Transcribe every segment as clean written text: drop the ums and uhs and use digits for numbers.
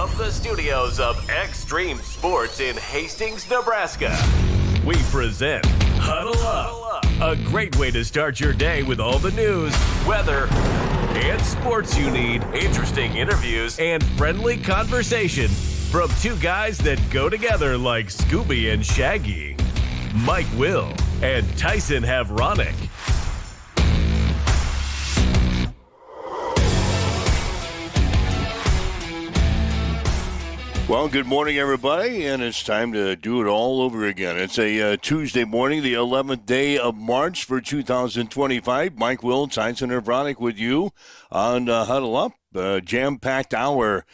From the studios of Extreme Sports in Hastings, Nebraska, we present Huddle Up, a great way to start your day with all the news, weather, and sports you need, interesting interviews, and friendly conversation from two guys that go together like Scooby and Shaggy. Mike Will and Tyson Havronic. Well, good morning, everybody, and it's time to do it all over again. It's a Tuesday morning, the 11th day of March for 2025. Mike Will, Tyson Havronic with you on Huddle Up. Jam-packed hour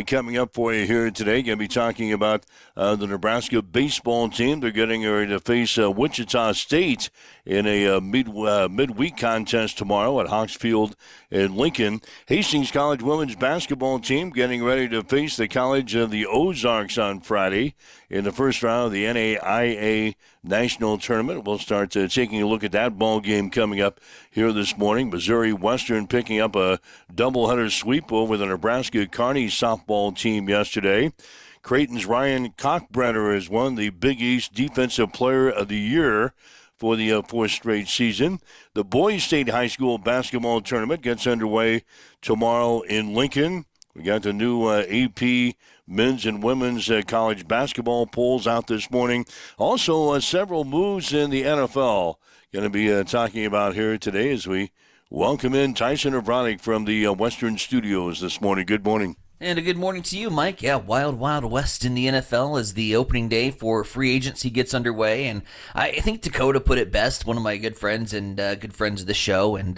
coming up for you here today. Going to be talking about the Nebraska baseball team. They're getting ready to face Wichita State in a midweek contest tomorrow at Hawks Field in Lincoln. Hastings College women's basketball team getting ready to face the College of the Ozarks on Friday in the first round of the NAIA National Tournament. We'll start taking a look at that ball game coming up here this morning. Missouri Western picking up a doubleheader sweep over the Nebraska Kearney softball team yesterday. Creighton's Ryan Cockbrenner has won the Big East Defensive Player of the Year for the fourth straight season. The Boys State High School basketball tournament gets underway tomorrow in Lincoln. We got the new AP men's and women's college basketball polls out this morning. Also, several moves in the NFL. Going to be talking about here today as we welcome in Tyson Havronic from the Western Studios this morning. Good morning. And a good morning to you, Mike. Yeah, Wild West in the NFL as the opening day for free agency gets underway. And I think Dakota put it best, one of my good friends and good friends of the show and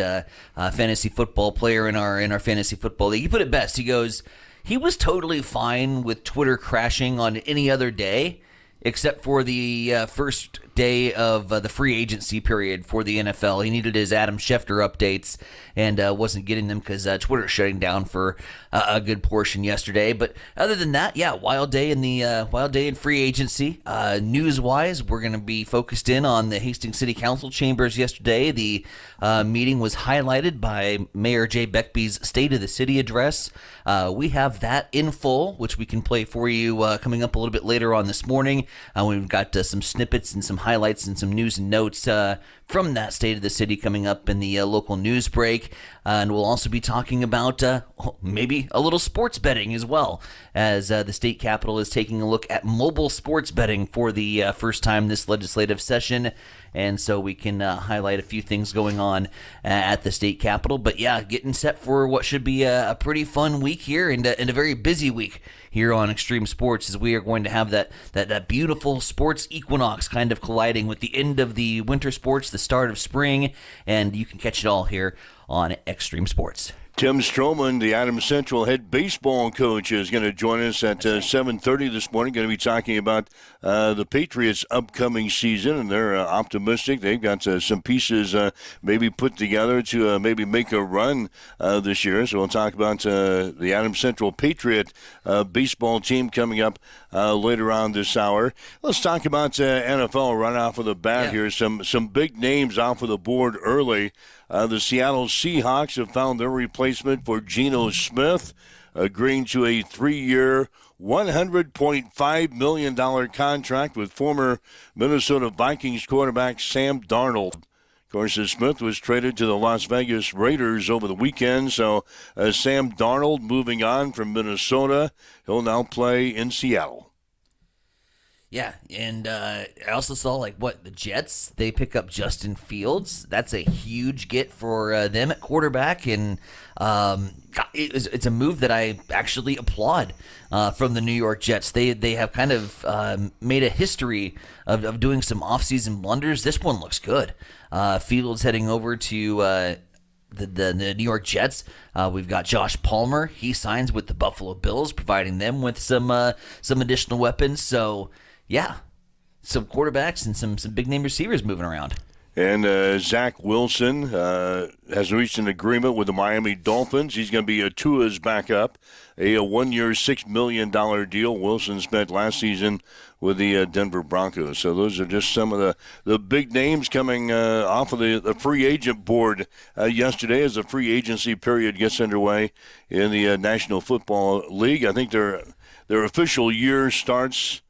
fantasy football player in our fantasy football league. He put it best. He goes, he was totally fine with Twitter crashing on any other day except for the first day of the free agency period for the NFL. He needed his Adam Schefter updates and wasn't getting them because Twitter shutting down for a good portion yesterday. But other than that, yeah, wild day in free agency. News-wise, we're going to be focused in on the Hastings City Council chambers yesterday. The meeting was highlighted by Mayor Jay Beckby's State of the City address. We have that in full, which we can play for you coming up a little bit later on this morning. We've got some snippets and some highlights and some news and notes from that State of the City coming up in the local news break. And we'll also be talking about maybe a little sports betting as well, as the state capitol is taking a look at mobile sports betting for the first time this legislative session. And so we can highlight a few things going on at the state capitol. But yeah, getting set for what should be a pretty fun week here and a very busy week here on Extreme Sports, as we are going to have that beautiful sports equinox kind of colliding with the end of the winter sports, the start of spring, and you can catch it all here on Extreme Sports. Tim Stroman, the Adams Central head baseball coach, is going to join us at 7:30 this morning. Going to be talking about the Patriots' upcoming season, and they're optimistic. They've got some pieces maybe put together to maybe make a run this year. So we'll talk about the Adams Central Patriot baseball team coming up later on this hour. Let's talk about NFL right off of the bat here. Some big names off of the board early. The Seattle Seahawks have found their replacement for Geno Smith, agreeing to a 3-year, $100.5 million contract with former Minnesota Vikings quarterback Sam Darnold. Of course, Smith was traded to the Las Vegas Raiders over the weekend, so Sam Darnold moving on from Minnesota. He'll now play in Seattle. Yeah, and I also saw, the Jets, they pick up Justin Fields. That's a huge get for them at quarterback, and it's a move that I actually applaud from the New York Jets. They have kind of made a history of doing some offseason blunders. This one looks good. Fields heading over to the New York Jets. We've got Josh Palmer. He signs with the Buffalo Bills, providing them with some additional weapons. So, yeah, some quarterbacks and some big-name receivers moving around. And Zach Wilson has reached an agreement with the Miami Dolphins. He's going to be Tua's backup, a one-year, $6 million deal. Wilson spent last season with the Denver Broncos. So those are just some of the big names coming off of the free agent board yesterday as the free agency period gets underway in the National Football League. I think they're their official year starts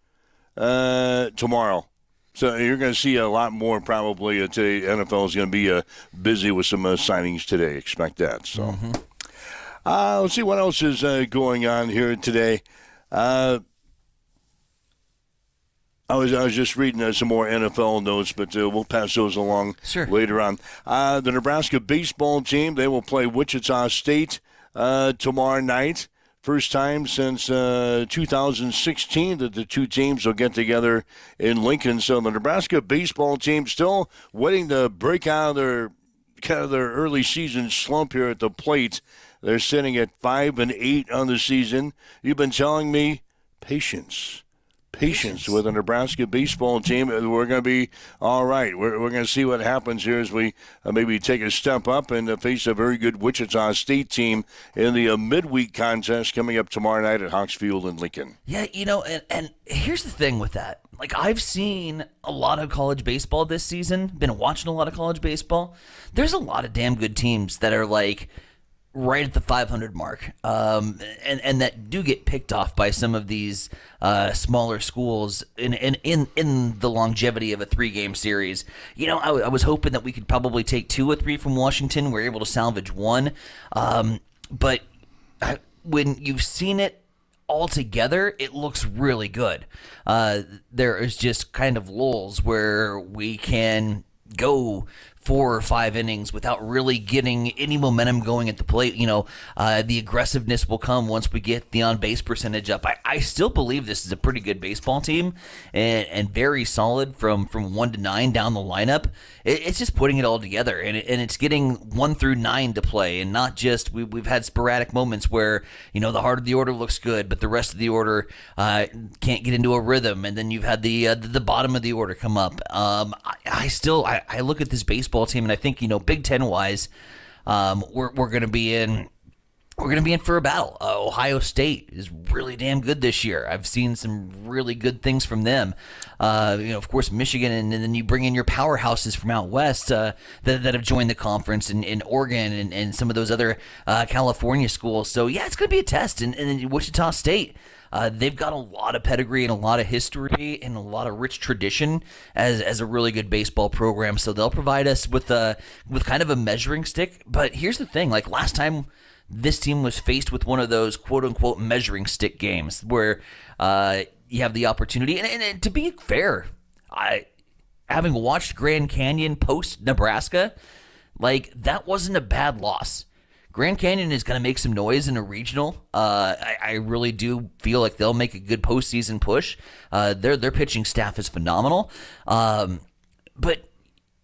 tomorrow. So you're going to see a lot more probably today. NFL is going to be busy with some signings today. Expect that. So let's see what else is going on here today. I was just reading some more NFL notes, but we'll pass those along later on. The Nebraska baseball team, they will play Wichita State tomorrow night. First time since 2016 that the two teams will get together in Lincoln. So the Nebraska baseball team still waiting to break out of their early season slump here at the plate. They're sitting at 5-8 on the season. You've been telling me patience with the Nebraska baseball team. We're going to be all right. We're going to see what happens here as we maybe take a step up and face a very good Wichita State team in the midweek contest coming up tomorrow night at Hawks Field in Lincoln. Yeah, and here's the thing with that. Like, I've seen a lot of college baseball this season, been watching a lot of college baseball. There's a lot of damn good teams that are like right at the 500 mark, and that do get picked off by some of these smaller schools in the longevity of a 3-game series. I was hoping that we could probably take 2 or 3 from Washington. We were able to salvage 1, but when you've seen it all together, it looks really good. There is just kind of lulls where we can go 4 or 5 innings without really getting any momentum going at the plate. The aggressiveness will come once we get the on-base percentage up. I still believe this is a pretty good baseball team and very solid from 1 to 9 down the lineup. It's just putting it all together, and it's getting 1 through 9 to play, and not just we've had sporadic moments where the heart of the order looks good, but the rest of the order can't get into a rhythm, and then you've had the bottom of the order come up. I look at this baseball team, and I think Big Ten wise, we're going to be in. We're going to be in for a battle. Ohio State is really damn good this year. I've seen some really good things from them. Of course, Michigan, and then you bring in your powerhouses from out west that have joined the conference, in Oregon and some of those other California schools. So, yeah, it's going to be a test. And Wichita State, they've got a lot of pedigree and a lot of history and a lot of rich tradition as a really good baseball program. So they'll provide us with kind of a measuring stick. But here's the thing: like last time, this team was faced with one of those quote-unquote measuring stick games where you have the opportunity. And to be fair, having watched Grand Canyon post Nebraska, like that wasn't a bad loss. Grand Canyon is going to make some noise in a regional. I really do feel like they'll make a good postseason push. Their pitching staff is phenomenal. But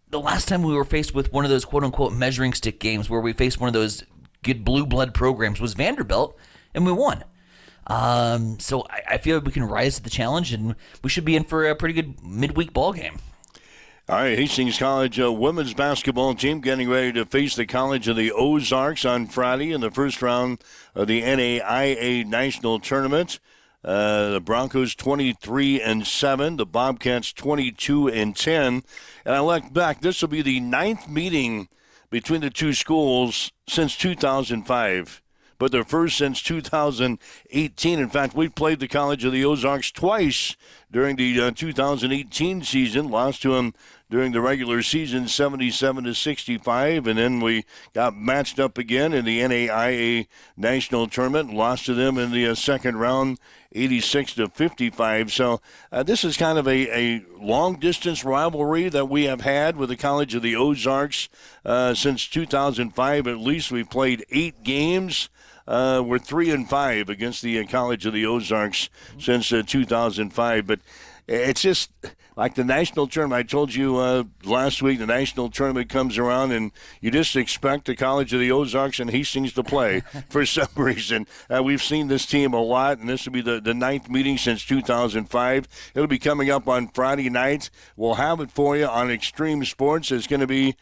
the last time we were faced with one of those quote-unquote measuring stick games where we faced one of those good blue blood programs was Vanderbilt, and we won. So I feel like we can rise to the challenge, and we should be in for a pretty good midweek ball game. All right, Hastings College women's basketball team getting ready to face the College of the Ozarks on Friday in the first round of the NAIA National Tournament. The Broncos 23-7, the Bobcats 22-10. And I look back, this will be the 9th meeting between the two schools since 2005, but their first since 2018. In fact, we played the College of the Ozarks twice during the 2018 season, lost to them during the regular season 77-65, and then we got matched up again in the NAIA National Tournament, lost to them in the second round 86-55. So this is kind of a long-distance rivalry that we have had with the College of the Ozarks since 2005. At least we've played 8 games. We're 3-5 against the College of the Ozarks since 2005. But it's just like the national tournament. I told you last week, the national tournament comes around, and you just expect the College of the Ozarks and Hastings to play for some reason. We've seen this team a lot, and this will be the 9th meeting since 2005. It'll be coming up on Friday night. We'll have it for you on Extreme Sports. It's going to be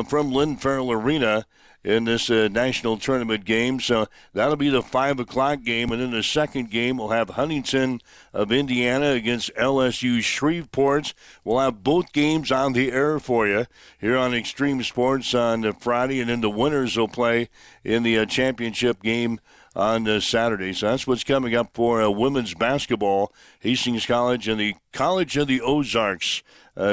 from Lynn Farrell Arena in this national tournament game. So that'll be the 5 o'clock game. And then the second game, we'll have Huntington of Indiana against LSU Shreveport. We'll have both games on the air for you here on Extreme Sports on Friday. And then the winners will play in the championship game on Saturday. So that's what's coming up for women's basketball. Hastings College and the College of the Ozarks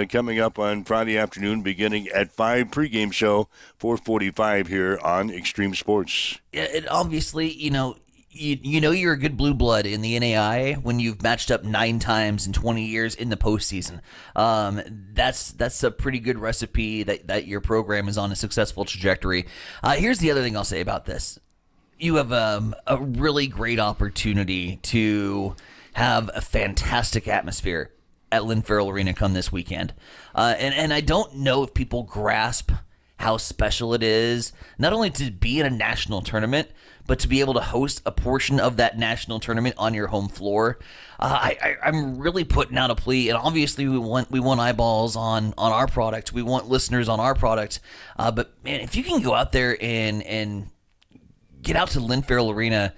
coming up on Friday afternoon beginning at 5. Pregame show 4:45 here on Extreme Sports. Yeah, it obviously, you know you're a good blue blood in the NAI when you've matched up 9 times in 20 years in the postseason. That's a pretty good recipe that your program is on a successful trajectory. Here's the other thing I'll say about this. You have a really great opportunity to have a fantastic atmosphere at Lynn Farrell Arena come this weekend. And I don't know if people grasp how special it is, not only to be in a national tournament, but to be able to host a portion of that national tournament on your home floor. I'm really putting out a plea, and obviously we want eyeballs on our product. We want listeners on our product. But man, if you can go out there and get out to Lynn Farrell Arena,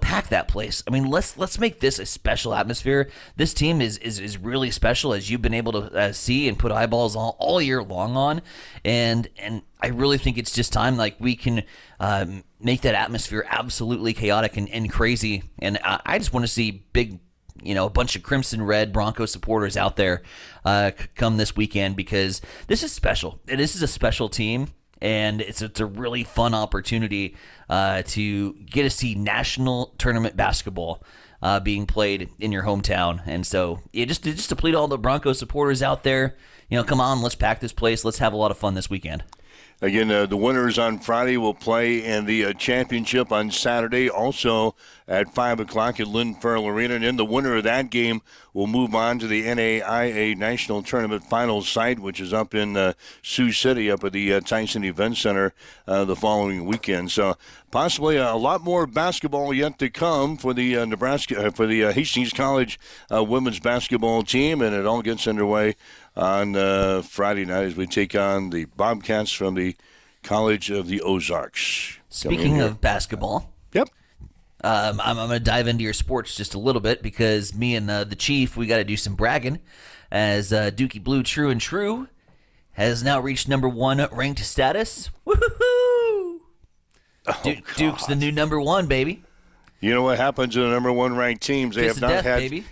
pack that place. I mean, let's make this a special atmosphere. This team is really special, as you've been able to see and put eyeballs all year long on, and I really think it's just time we can make that atmosphere absolutely chaotic and crazy. And I just want to see big, a bunch of Crimson Red Bronco supporters out there come this weekend, because this is special. This is a special team. And it's a really fun opportunity to get to see national tournament basketball being played in your hometown. And so, just to plead all the Broncos supporters out there, come on, let's pack this place. Let's have a lot of fun this weekend. Again, the winners on Friday will play in the championship on Saturday, also at 5 o'clock at Lynn Farrell Arena. And then the winner of that game will move on to the NAIA National Tournament Finals site, which is up in Sioux City, up at the Tyson Event Center the following weekend. So possibly a lot more basketball yet to come for the Hastings College women's basketball team, and it all gets underway on Friday night as we take on the Bobcats from the College of the Ozarks. Speaking of basketball, yep. I'm going to dive into your sports just a little bit, because me and the Chief, we got to do some bragging, as Dookie Blue True and True has now reached number 1 ranked status. Woohoo! Duke's the new number 1, baby. You know what happens to the number 1 ranked teams? They have not had. Baby.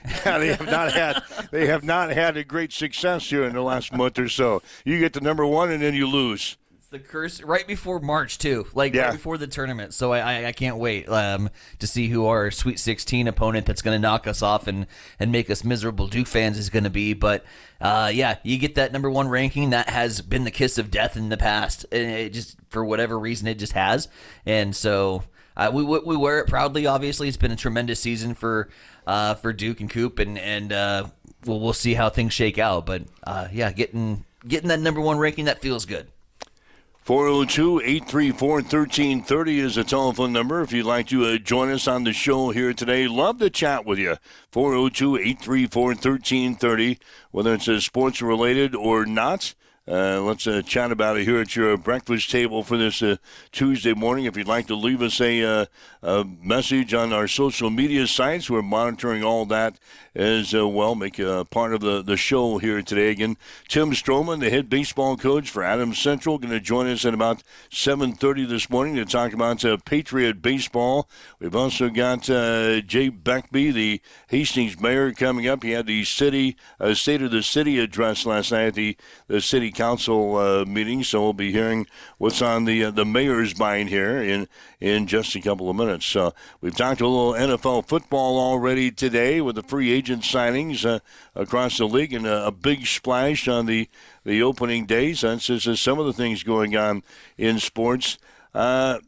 They have not had a great success here in the last month or so. You get to number 1 and then you lose. It's the curse right before March too, right before the tournament. So I can't wait to see who our Sweet 16 opponent that's going to knock us off and make us miserable Duke fans is going to be. But you get that number 1 ranking. That has been the kiss of death in the past, and it just, for whatever reason, it just has. And so. We wear it proudly. Obviously, it's been a tremendous season for Duke and Coop, and we'll see how things shake out. But getting that number 1 ranking, that feels good. 402-834-1330 is the telephone number if you'd like to join us on the show here today. Love to chat with you. 402-834-1330, whether it's sports related or not. Let's chat about it here at your breakfast table for this Tuesday morning. If you'd like to leave us a message on our social media sites, we're monitoring all that as well. Make a part of the show here today. Again, Tim Stroman, the head baseball coach for Adams Central, going to join us at about 7:30 this morning to talk about Patriot baseball. We've also got Jay Beckby, the Hastings mayor, coming up. He had the State of the City address last night at the city council meeting, so we'll be hearing what's on the mayor's mind here in just a couple of minutes. So we've talked a little NFL football already today with the free agent signings across the league, and a big splash on the opening day. So that's just some of the things going on in sports. The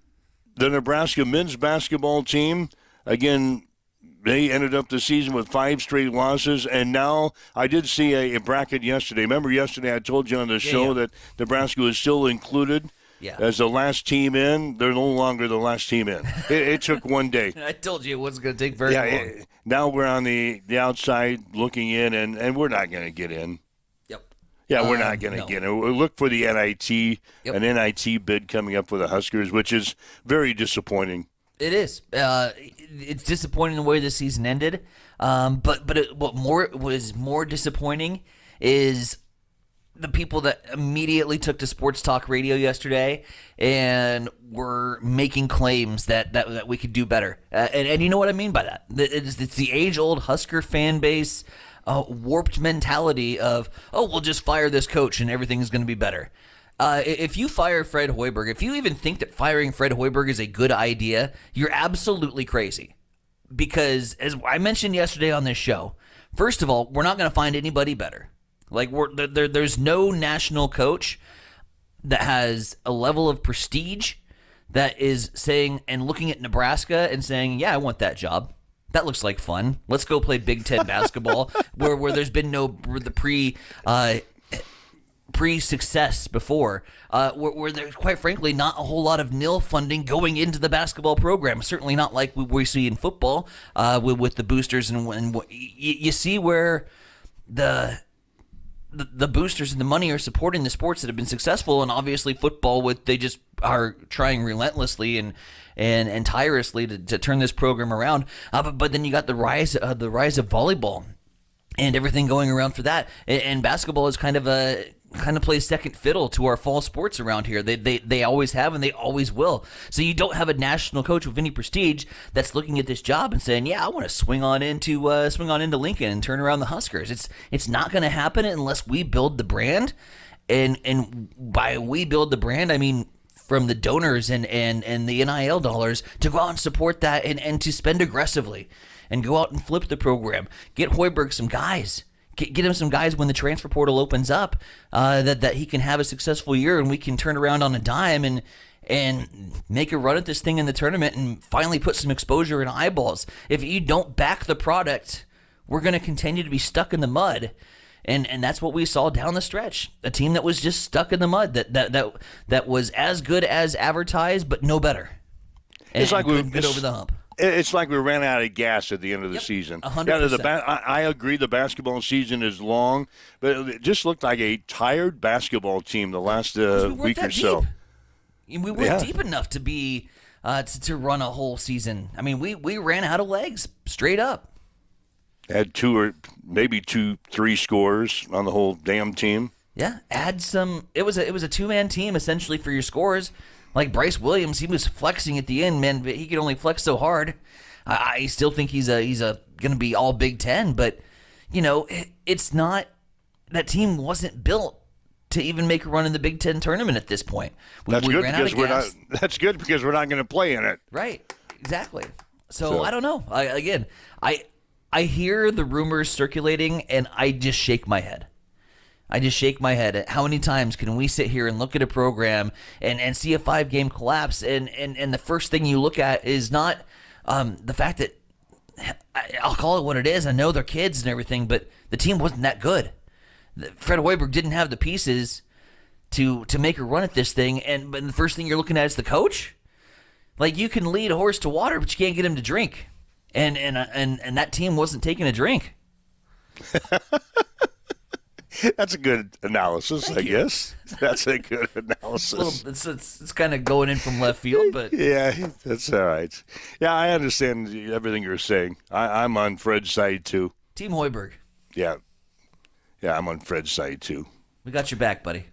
Nebraska men's basketball team, again, they ended up the season with 5 straight losses, and now I did see a bracket yesterday. Remember yesterday I told you on the show that Nebraska was still included as the last team in. They're no longer the last team in. It took one day. I told you it wasn't going to take very long. Now we're on the outside looking in, and we're not going to get in. Yep. Yeah, we're not going to get in. We'll look for the NIT, an NIT bid coming up for the Huskers, which is very disappointing. It is. It's disappointing the way the season ended. But what was more disappointing is the people that immediately took to sports talk radio yesterday and were making claims that we could do better. And you know what I mean by that? It's the age-old Husker fan base warped mentality of, oh, we'll just fire this coach and everything is going to be better. If you fire Fred Hoiberg, if you even think that firing Fred Hoiberg is a good idea, you're absolutely crazy. Because as I mentioned yesterday on this show, first of all, we're not going to find anybody better. Like, there's no national coach that has a level of prestige that is saying and looking at Nebraska and saying, yeah, I want that job. That looks like fun. Let's go play Big Ten basketball where there's been no pre-success before, where there's quite frankly not a whole lot of nil funding going into the basketball program. Certainly not like we see in football with the boosters and you see where the boosters and the money are supporting the sports that have been successful, and obviously football they just are trying relentlessly and tirelessly to turn this program around. But then you got the rise of volleyball and everything going around for that, and basketball is kind of plays second fiddle to our fall sports around here. They always have and they always will. So you don't have a national coach with any prestige that's looking at this job and saying, "Yeah, I want to swing on into Lincoln and turn around the Huskers." It's not going to happen unless we build the brand, and by we build the brand, I mean from the donors and the NIL dollars to go out and support that and to spend aggressively and go out and flip the program. Get Hoiberg some guys. Get him some guys when the transfer portal opens up, that he can have a successful year and we can turn around on a dime and make a run at this thing in the tournament and finally put some exposure in eyeballs. If you don't back the product, we're going to continue to be stuck in the mud, and that's what we saw down the stretch. A team that was just stuck in the mud, that was as good as advertised, but no better. And it's like we couldn't get over the hump. It's like we ran out of gas at the end of the season. 100%. I agree the basketball season is long, but it just looked like a tired basketball team the last week or so. We weren't deep enough to be to run a whole season. I mean, we ran out of legs straight up. Had 2 or maybe 2-3 scores on the whole damn team. Yeah, add some. It was a 2-man team essentially for your scores. Like Bryce Williams, he was flexing at the end, man, but he could only flex so hard. I still think he's going to be all Big Ten, but it's not. That team wasn't built to even make a run in the Big Ten tournament at this point. That's good because we're not going to play in it. Right, exactly. So I don't know. I hear the rumors circulating, and I just shake my head. At how many times can we sit here and look at a program and see a 5-game collapse, and the first thing you look at is not the fact that, I'll call it what it is, I know they're kids and everything, but the team wasn't that good. Fred Hoiberg didn't have the pieces to make a run at this thing, but the first thing you're looking at is the coach? Like, you can lead a horse to water, but you can't get him to drink. And that team wasn't taking a drink. That's a good analysis, I guess. That's a good analysis. It's kind of going in from left field, but yeah, that's all right. Yeah, I understand everything you're saying. I'm on Fred's side too. Team Hoiberg. Yeah, I'm on Fred's side too. We got your back, buddy.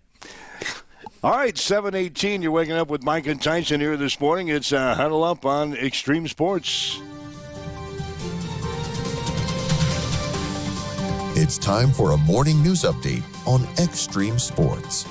All right, 7:18. You're waking up with Mike and Tyson here this morning. It's Huddle Up on Extreme Sports. It's time for a morning news update on Extreme Sports.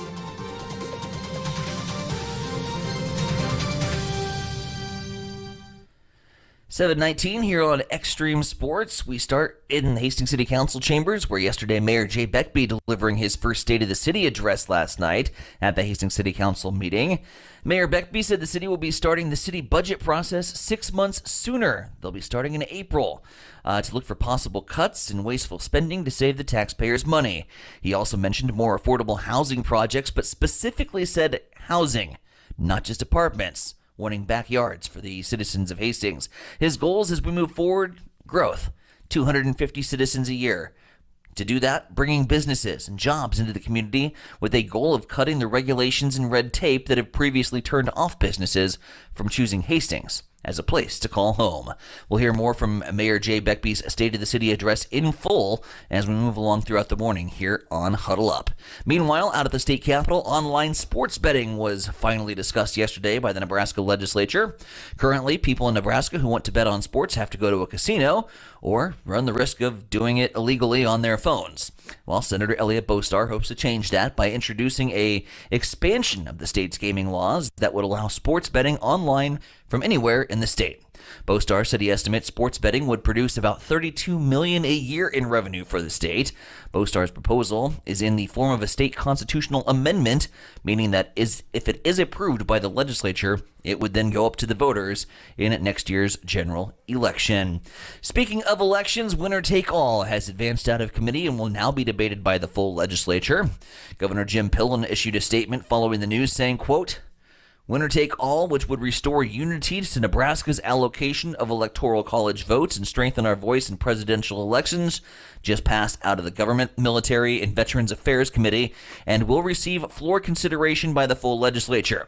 $7:19 here on Extreme Sports. We start in the Hastings City Council chambers, where yesterday Mayor Jay Beckby delivering his first State of the City address last night at the Hastings City Council meeting. Mayor Beckby said the city will be starting the city budget process 6 months sooner. They'll be starting in April to look for possible cuts and wasteful spending to save the taxpayers money. He also mentioned more affordable housing projects, but specifically said housing, not just apartments, wanting backyards for the citizens of Hastings. His goals as we move forward, growth, 250 citizens a year. To do that, bringing businesses and jobs into the community with a goal of cutting the regulations and red tape that have previously turned off businesses from choosing Hastings as a place to call home. We'll hear more from Mayor Jay Beckby's State of the City address in full as we move along throughout the morning here on Huddle Up. Meanwhile, out at the state capitol, online sports betting was finally discussed yesterday by the Nebraska legislature. Currently, people in Nebraska who want to bet on sports have to go to a casino or run the risk of doing it illegally on their phones. Well, Senator Elliot Bostar hopes to change that by introducing a expansion of the state's gaming laws that would allow sports betting online from anywhere in the state. Bostar said he estimates sports betting would produce about $32 million a year in revenue for the state. Bostar's proposal is in the form of a state constitutional amendment, meaning that if it is approved by the legislature, it would then go up to the voters in next year's general election. Speaking of elections, winner take all has advanced out of committee and will now be debated by the full legislature. Governor Jim Pillen issued a statement following the news saying, quote, "Winner take all, which would restore unity to Nebraska's allocation of electoral college votes and strengthen our voice in presidential elections, just passed out of the Government, Military, and Veterans Affairs Committee and will receive floor consideration by the full legislature.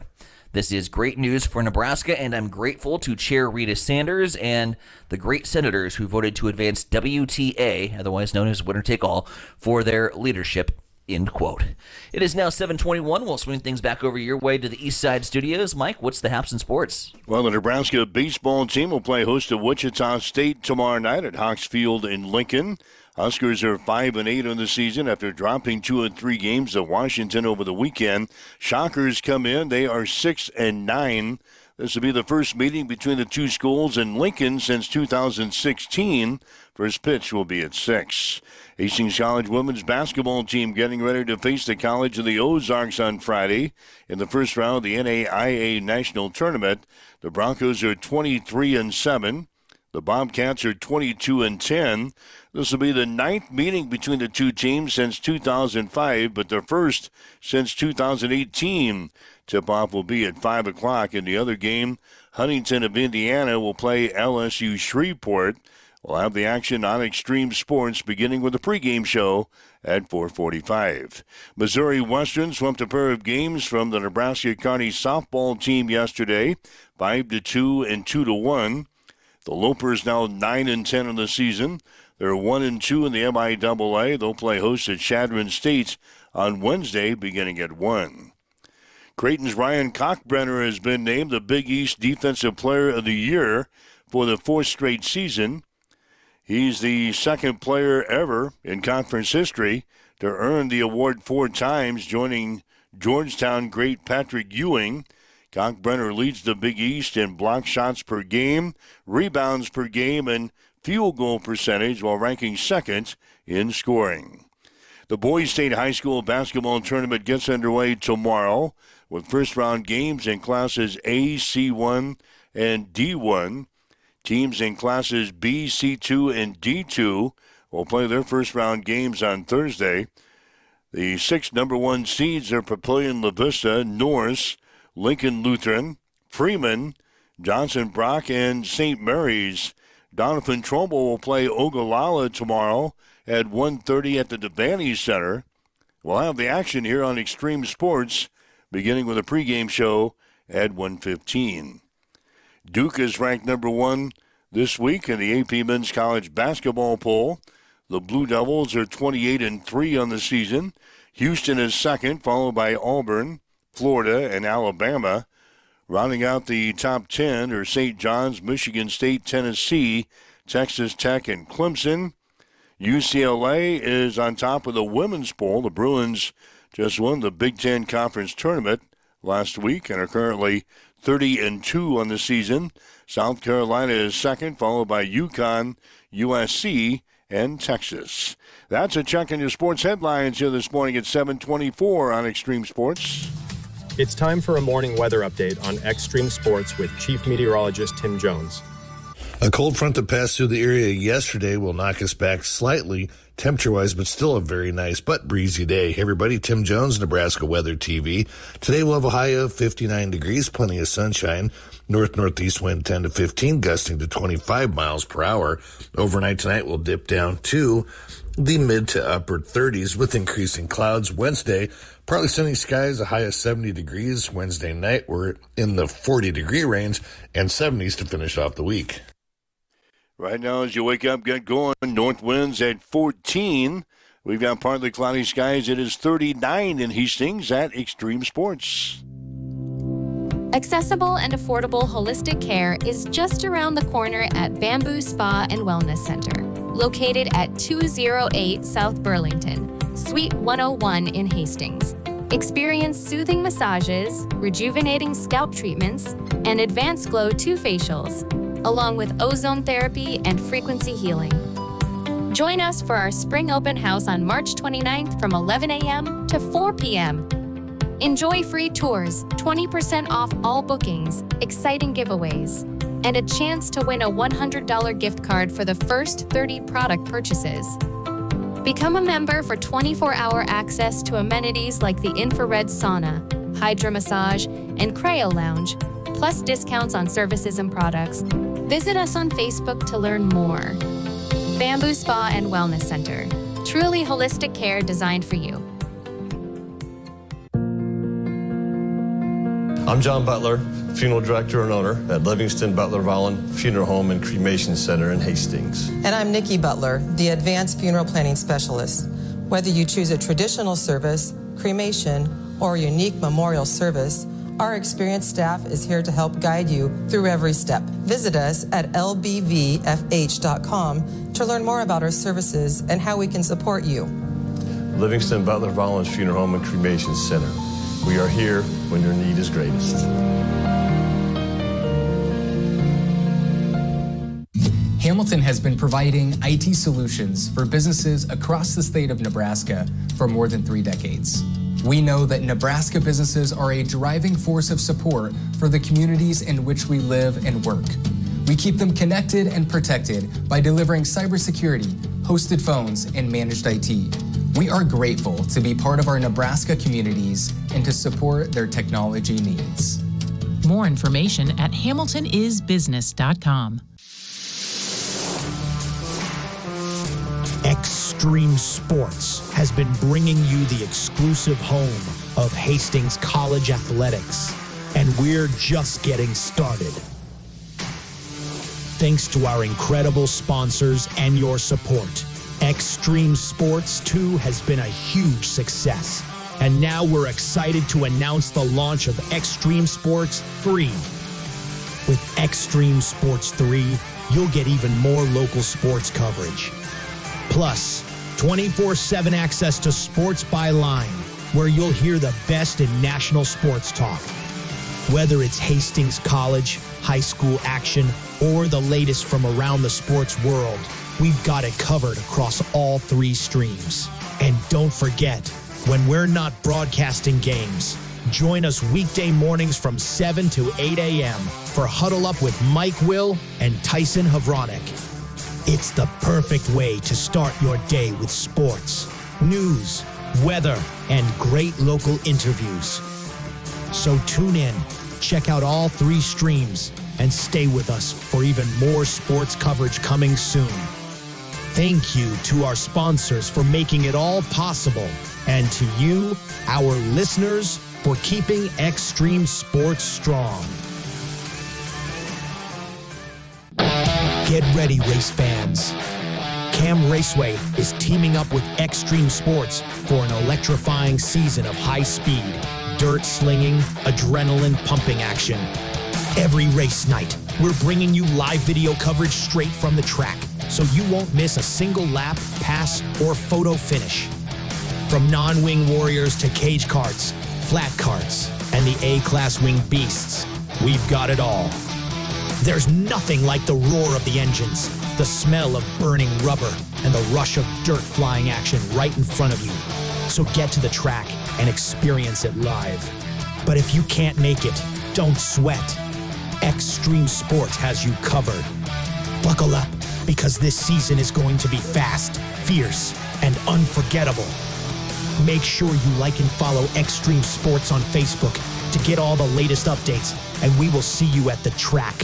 This is great news for Nebraska, and I'm grateful to Chair Rita Sanders and the great senators who voted to advance WTA, otherwise known as winner take all, for their leadership." End quote. It is now 7:21. We'll swing things back over your way to the East Side Studios. Mike, what's the haps in sports? Well, the Nebraska baseball team will play host to Wichita State tomorrow night at Hawks Field in Lincoln. Huskers are 5-8 on the season after dropping 2 of 3 games at Washington over the weekend. Shockers come in. They are 6-9. This will be the first meeting between the two schools in Lincoln since 2016. First pitch will be at 6. Hastings College women's basketball team getting ready to face the College of the Ozarks on Friday in the first round of the NAIA National Tournament. The Broncos are 23-7. The Bobcats are 22-10. This will be the 9th meeting between the two teams since 2005, but the first since 2018. Tip-off will be at 5 o'clock. In the other game, Huntington of Indiana will play LSU Shreveport. We'll have the action on Extreme Sports beginning with the pregame show at 4:45. Missouri Western swept a pair of games from the Nebraska Kearney softball team yesterday, 5-2 and 2-1. The Lopers now 9-10 in the season. They're 1-2 in the MIAA. They'll play host at Chadron State on Wednesday beginning at 1. Creighton's Ryan Kochbrenner has been named the Big East Defensive Player of the Year for the 4th straight season. He's the second player ever in conference history to earn the award 4 times, joining Georgetown great Patrick Ewing. Kochbrenner leads the Big East in block shots per game, rebounds per game, and field goal percentage, while ranking second in scoring. The Boys State High School basketball tournament gets underway tomorrow with first-round games in classes A, C1, and D1. Teams in classes B, C2, and D2 will play their first-round games on Thursday. The 6 number 1 seeds are Papillion La Vista, Norris, Lincoln Lutheran, Freeman, Johnson Brock, and St. Mary's. Donovan Trumbull will play Ogallala tomorrow at 1:30 at the Devaney Center. We'll have the action here on Extreme Sports, beginning with a pregame show at 1:15. Duke is ranked number 1 this week in the AP Men's College Basketball Poll. The Blue Devils are 28-3 on the season. Houston is second, followed by Auburn, Florida, and Alabama. Rounding out the top 10 are St. John's, Michigan State, Tennessee, Texas Tech, and Clemson. UCLA is on top of the women's poll. The Bruins just won the Big Ten Conference Tournament last week and are currently 30-2 on the season. South Carolina is second, followed by UConn, USC, and Texas. That's a check on your sports headlines here this morning at 7:24 on Extreme Sports. It's time for a morning weather update on Extreme Sports with Chief Meteorologist Tim Jones. A cold front that passed through the area yesterday will knock us back slightly temperature-wise, but still a very nice but breezy day. Hey everybody, Tim Jones, Nebraska Weather TV. Today we'll have a high of 59 degrees, plenty of sunshine. North-northeast wind 10 to 15, gusting to 25 miles per hour. Overnight tonight we'll dip down to the mid to upper 30s with increasing clouds. Wednesday, partly sunny skies, a high of 70 degrees. Wednesday night we're in the 40-degree range and 70s to finish off the week. Right now, as you wake up, get going, north winds at 14. We've got partly cloudy skies. It is 39 in Hastings at Extreme Sports. Accessible and affordable holistic care is just around the corner at Bamboo Spa and Wellness Center, located at 208 South Burlington, Suite 101 in Hastings. Experience soothing massages, rejuvenating scalp treatments, and advanced Glow 2 facials, along with ozone therapy and frequency healing. Join us for our spring open house on March 29th from 11 a.m. to 4 p.m. Enjoy free tours, 20% off all bookings, exciting giveaways, and a chance to win a $100 gift card for the first 30 product purchases. Become a member for 24-hour access to amenities like the infrared sauna, hydro massage, and cryo lounge, plus discounts on services and products. Visit us on Facebook to learn more. Bamboo Spa and Wellness Center. Truly holistic care designed for you. I'm John Butler, Funeral Director and Owner at Livingston Butler Volland Funeral Home and Cremation Center in Hastings. And I'm Nikki Butler, the Advanced Funeral Planning Specialist. Whether you choose a traditional service, cremation, or a unique memorial service, our experienced staff is here to help guide you through every step. Visit us at lbvfh.com to learn more about our services and how we can support you. Livingston Butler Volland Funeral Home and Cremation Center. We are here when your need is greatest. Hamilton has been providing IT solutions for businesses across the state of Nebraska for more than 3 decades. We know that Nebraska businesses are a driving force of support for the communities in which we live and work. We keep them connected and protected by delivering cybersecurity, hosted phones, and managed IT. We are grateful to be part of our Nebraska communities and to support their technology needs. More information at hamiltonisbusiness.com. Extreme Sports has been bringing you the exclusive home of Hastings College Athletics, and we're just getting started. Thanks to our incredible sponsors and your support, Extreme Sports 2 has been a huge success, and now we're excited to announce the launch of Extreme Sports 3. With Extreme Sports 3, you'll get even more local sports coverage. Plus, 24/7 access to Sports by Line, where you'll hear the best in national sports talk. Whether it's Hastings College, high school action, or the latest from around the sports world, we've got it covered across all 3 streams. And don't forget, when we're not broadcasting games, join us weekday mornings from 7 to 8 a.m. for Huddle Up with Mike Will and Tyson Havronik. It's the perfect way to start your day with sports, news, weather, and great local interviews. So tune in, check out all 3 streams, and stay with us for even more sports coverage coming soon. Thank you to our sponsors for making it all possible, and to you, our listeners, for keeping Extreme Sports strong. Get ready, race fans. Cam Raceway is teaming up with Extreme Sports for an electrifying season of high-speed, dirt-slinging, adrenaline-pumping action. Every race night, we're bringing you live video coverage straight from the track, so you won't miss a single lap, pass, or photo finish. From non-wing warriors to cage karts, flat karts, and the A-class winged beasts, we've got it all. There's nothing like the roar of the engines, the smell of burning rubber, and the rush of dirt flying action right in front of you. So get to the track and experience it live. But if you can't make it, don't sweat. Extreme Sports has you covered. Buckle up, because this season is going to be fast, fierce, and unforgettable. Make sure you like and follow Extreme Sports on Facebook to get all the latest updates, and we will see you at the track.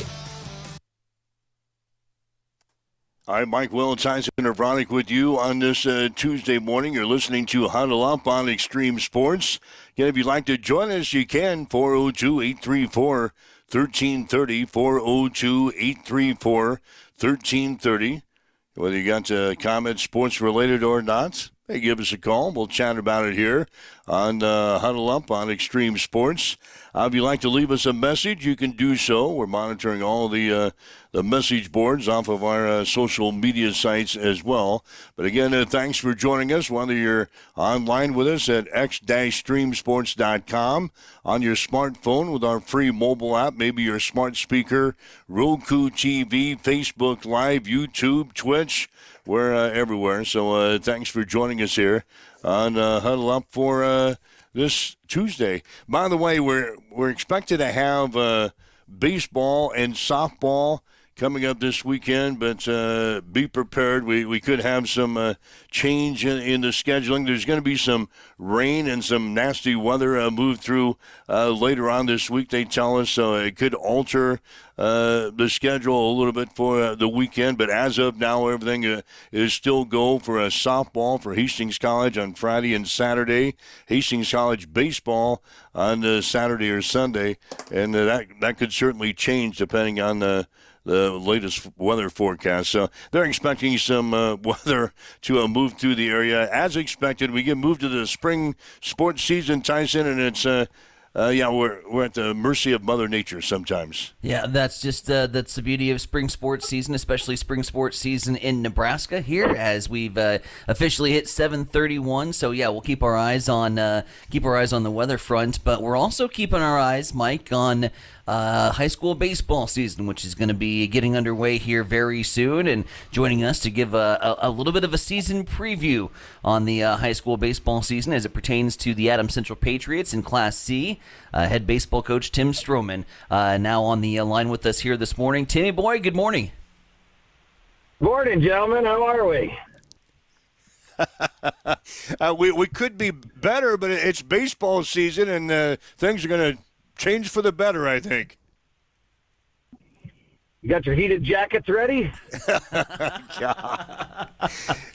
All right, Mike Will and Tyson Vronic with you on this Tuesday morning. You're listening to Huddle Up on Extreme Sports. Again, if you'd like to join us, you can. 402-834-1330, 402-834-1330. Whether you got comments sports-related or not, hey, give us a call. We'll chat about it here on Huddle Up on Extreme Sports. If you'd like to leave us a message, you can do so. We're monitoring all the message boards off of our social media sites as well. But again, thanks for joining us, whether you're online with us at x-streamsports.com, on your smartphone with our free mobile app, maybe your smart speaker, Roku TV, Facebook Live, YouTube, Twitch. We're everywhere. So thanks for joining us here on Huddle Up for this Tuesday. By the way, we're expected to have baseball and softball coming up this weekend, but be prepared. We could have some change in the scheduling. There's going to be some rain and some nasty weather move through later on this week, they tell us, so it could alter the schedule a little bit for the weekend. But as of now, everything is still go for softball for Hastings College on Friday and Saturday, Hastings College baseball on Saturday or Sunday, and that could certainly change depending on the latest weather forecast. So they're expecting some weather to move through the area. As expected, we get moved to the spring sports season, Tyson, and it's we're at the mercy of Mother Nature sometimes. Yeah, that's just that's the beauty of spring sports season, especially spring sports season in Nebraska here, as we've officially hit 7:31. So yeah, we'll keep our eyes on the weather front, but we're also keeping our eyes, Mike, on high school baseball season, which is going to be getting underway here very soon. And joining us to give a little bit of a season preview on the high school baseball season as it pertains to the Adams Central Patriots in Class C, head baseball coach Tim Stroman, now on the line with us here this morning. Timmy boy, good morning. Morning, gentlemen. How are we? We could be better, but it's baseball season, and things are going to change for the better, I think. You got your heated jackets ready?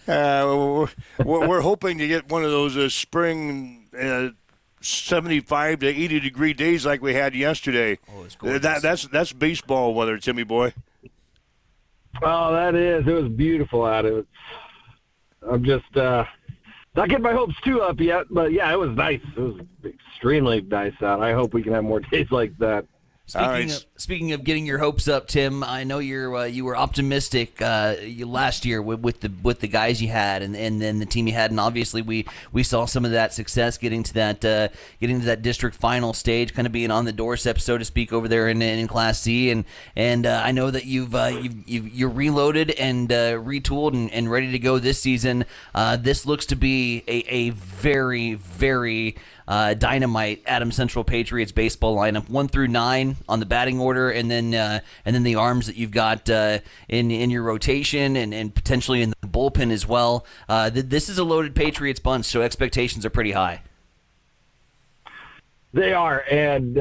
We're hoping to get one of those spring 75 to 80 degree days like we had yesterday. Oh, it's gorgeous. That's baseball weather, Timmy boy. Oh, that is. It was beautiful out. I'm just not getting my hopes too up yet, but yeah, it was nice. It was extremely nice out. I hope we can have more days like that. Speaking of getting your hopes up, Tim, I know you were optimistic last year with the guys you had and then the team you had, and obviously we saw some of that success getting to that district final stage, kind of being on the doorstep, so to speak, over there in Class C, and I know that you're reloaded and retooled and ready to go this season. This looks to be a very, very dynamite Adams Central Patriots baseball lineup, 1 through 9 on the batting order, and then the arms that you've got in your rotation and potentially in the bullpen as well. This is a loaded Patriots bunch, so expectations are pretty high. They are, and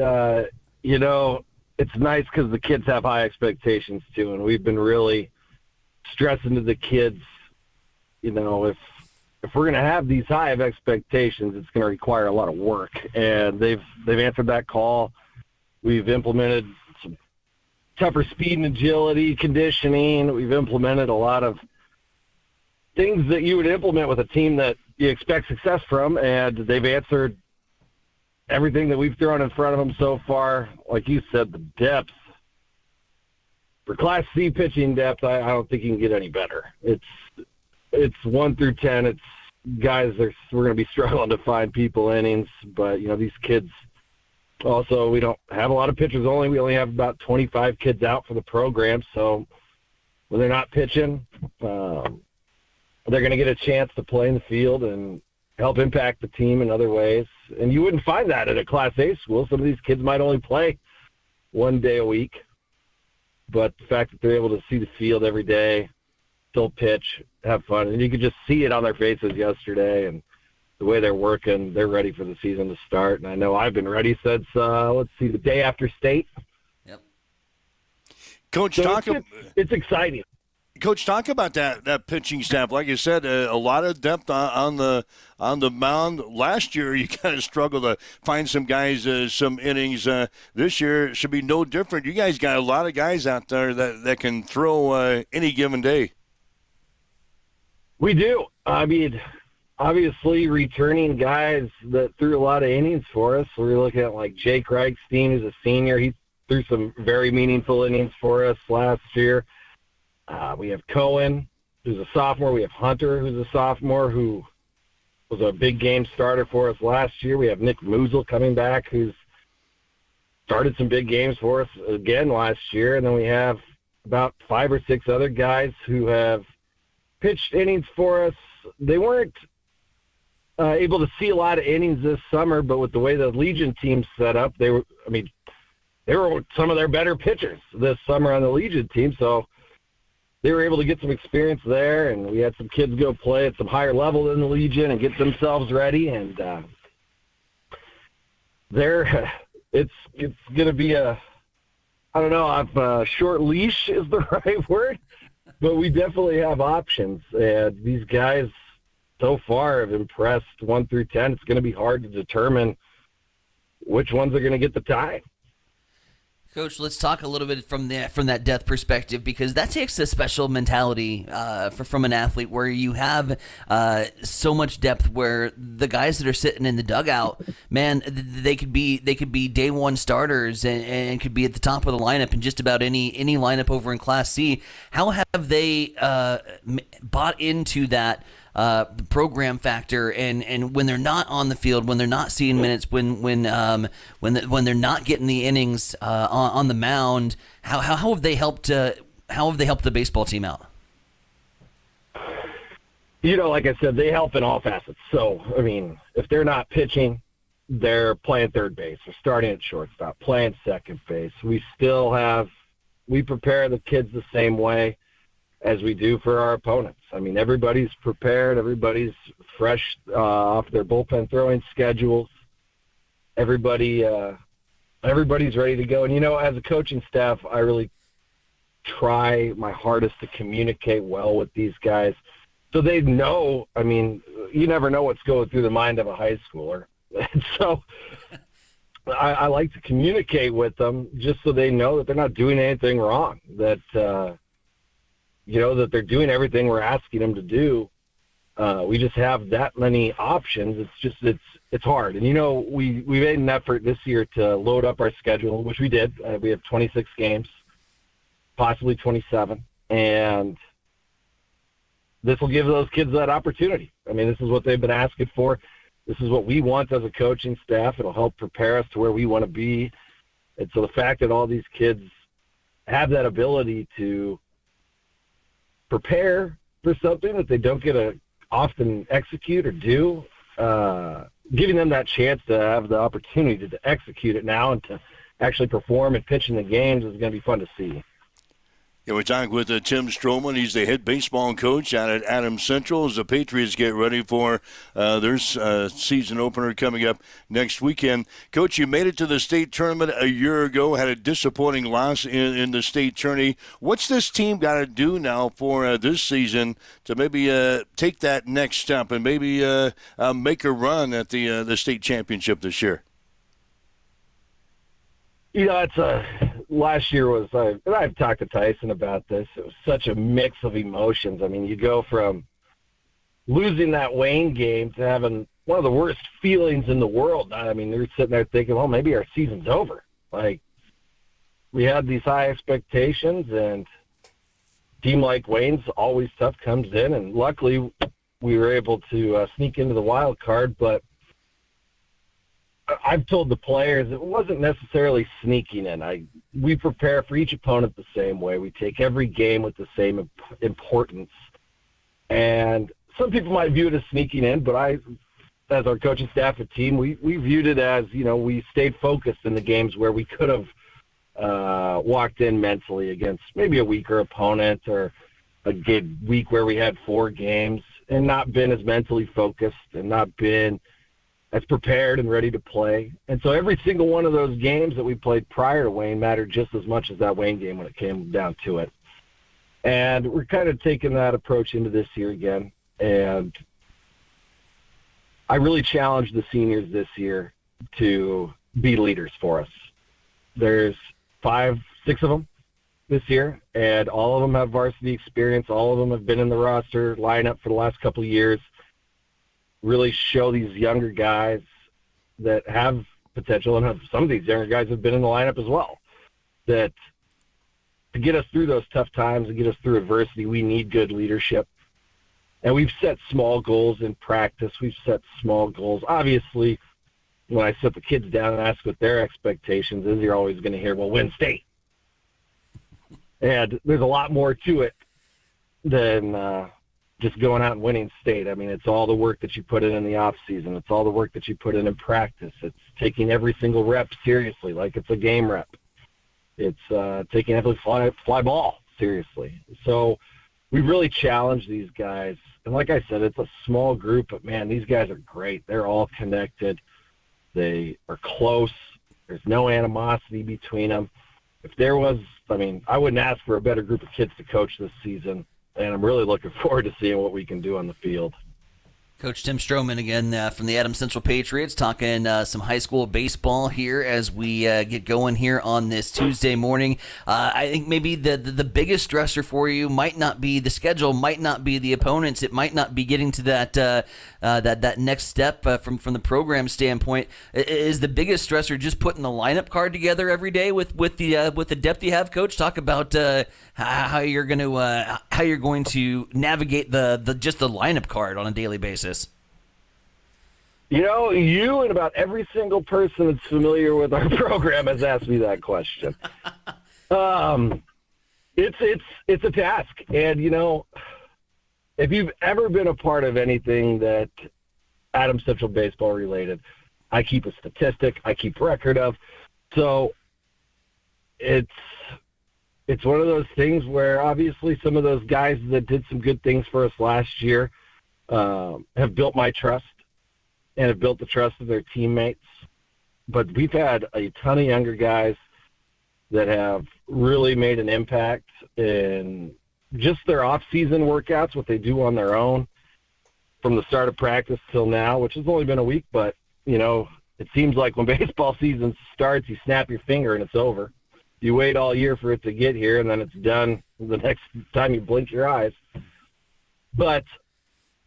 it's nice because the kids have high expectations too, and we've been really stressing to the kids, if we're going to have these high of expectations, it's going to require a lot of work, and they've answered that call. We've implemented some tougher speed and agility, conditioning. We've implemented a lot of things that you would implement with a team that you expect success from, and they've answered everything that we've thrown in front of them so far. Like you said, the depth. For Class C pitching depth, I don't think you can get any better. It's 1 through 10. It's guys, we're going to be struggling to find people innings, but, these kids also, we don't have a lot of pitchers only. We only have about 25 kids out for the program, so when they're not pitching, they're going to get a chance to play in the field and help impact the team in other ways. And you wouldn't find that at a Class A school. Some of these kids might only play 1 day a week. but the fact that they're able to see the field every day, still pitch, have fun, and you could just see it on their faces yesterday, and the way they're working, they're ready for the season to start. And I know I've been ready since, the day after state. Yep. Coach, so it's exciting. Coach, talk about that pitching staff. Like you said, a lot of depth on the mound. Last year, you kind of struggled to find some guys, some innings. This year, it should be no different. You guys got a lot of guys out there that can throw any given day. We do. I mean, obviously, returning guys that threw a lot of innings for us. We're looking at like Jake Reichstein, who's a senior. He threw some very meaningful innings for us last year. We have Cohen, who's a sophomore. We have Hunter, who's a sophomore, who was a big game starter for us last year. We have Nick Moosel coming back, who's started some big games for us again last year. And then we have about 5 or 6 other guys who have pitched innings for us. They weren't able to see a lot of innings this summer, but with the way the Legion team's set up, they were some of their better pitchers this summer on the Legion team. So they were able to get some experience there, and we had some kids go play at some higher level in the Legion and get themselves ready. And it's going to be a short leash is the right word, but we definitely have options. And these guys so far have impressed 1 through 10. It's going to be hard to determine which ones are going to get the time. Coach, let's talk a little bit from that depth perspective, because that takes a special mentality from an athlete where you have so much depth, where the guys that are sitting in the dugout, man, they could be day one starters and could be at the top of the lineup in just about any lineup over in Class C. How have they bought into that program factor, and when they're not on the field, when they're not seeing minutes, when they're not getting the innings on the mound, how have they helped the baseball team out? Like I said, they help in all facets. So, I mean, if they're not pitching, they're playing third base, they're starting at shortstop, playing second base. We prepare the kids the same way as we do for our opponents. I mean, everybody's prepared. Everybody's fresh off their bullpen throwing schedules. Everybody's ready to go. And, as a coaching staff, I really try my hardest to communicate well with these guys so they know. I mean, you never know what's going through the mind of a high schooler. And so I like to communicate with them just so they know that they're not doing anything wrong, that that they're doing everything we're asking them to do. We just have that many options. It's hard. And, we made an effort this year to load up our schedule, which we did. We have 26 games, possibly 27. And this will give those kids that opportunity. I mean, this is what they've been asking for. This is what we want as a coaching staff. It'll help prepare us to where we want to be. And so the fact that all these kids have that ability to prepare for something that they don't get to often execute or do, giving them that chance to have the opportunity to execute it now and to actually perform and pitch in the games is going to be fun to see. Yeah, we're talking with Tim Stroman. He's the head baseball coach out at Adams Central as the Patriots get ready for their season opener coming up next weekend. Coach, you made it to the state tournament a year ago, had a disappointing loss in the state tourney. What's this team got to do now for this season to maybe take that next step and maybe make a run at the state championship this year? Last year was, and I've talked to Tyson about this, it was such a mix of emotions. I mean, you go from losing that Wayne game to having one of the worst feelings in the world. I mean, they're sitting there thinking, well, maybe our season's over. Like, we had these high expectations, and a team like Wayne's always tough, comes in, and luckily we were able to sneak into the wild card, but I've told the players it wasn't necessarily sneaking in. We prepare for each opponent the same way. We take every game with the same importance. And some people might view it as sneaking in, but as our coaching staff and team, we viewed it as, we stayed focused in the games where we could have walked in mentally against maybe a weaker opponent or a good week where we had 4 games and not been as mentally focused and not been as prepared and ready to play. And so every single one of those games that we played prior to Wayne mattered just as much as that Wayne game when it came down to it. And we're kind of taking that approach into this year again. And I really challenged the seniors this year to be leaders for us. There's 5, 6 of them this year, and all of them have varsity experience. All of them have been in the roster lineup for the last couple of years. Really show these younger guys that have potential, and some of these younger guys have been in the lineup as well, that to get us through those tough times and get us through adversity, we need good leadership. And we've set small goals in practice. We've set small goals. Obviously, when I sit the kids down and ask what their expectations is, you're always going to hear, well, win state. And there's a lot more to it than just going out and winning state. I mean, it's all the work that you put in the off season. It's all the work that you put in practice. It's taking every single rep seriously, like it's a game rep. It's taking every fly ball seriously. So we really challenge these guys. And like I said, it's a small group, but, man, these guys are great. They're all connected. They are close. There's no animosity between them. If there was, I mean, I wouldn't ask for a better group of kids to coach this season, and I'm really looking forward to seeing what we can do on the field. Coach Tim Stroman again from the Adams Central Patriots, talking some high school baseball here as we get going here on this Tuesday morning. I think maybe the biggest stressor for you might not be the schedule, might not be the opponents. It might not be getting to that next step from the program standpoint. Is the biggest stressor just putting the lineup card together every day with the depth you have, Coach? Talk about how you're going to navigate the lineup card on a daily basis. You know, you and about every single person that's familiar with our program has asked me that question. It's a task, and you know, if you've ever been a part of anything that Adams Central baseball related, I keep a statistic, I keep record of. So it's one of those things where obviously some of those guys that did some good things for us last year have built my trust and have built the trust of their teammates. But we've had a ton of younger guys that have really made an impact in just their off-season workouts, what they do on their own from the start of practice till now, which has only been a week. But, you know, it seems like when baseball season starts, you snap your finger and it's over. You wait all year for it to get here, and then it's done the next time you blink your eyes. But,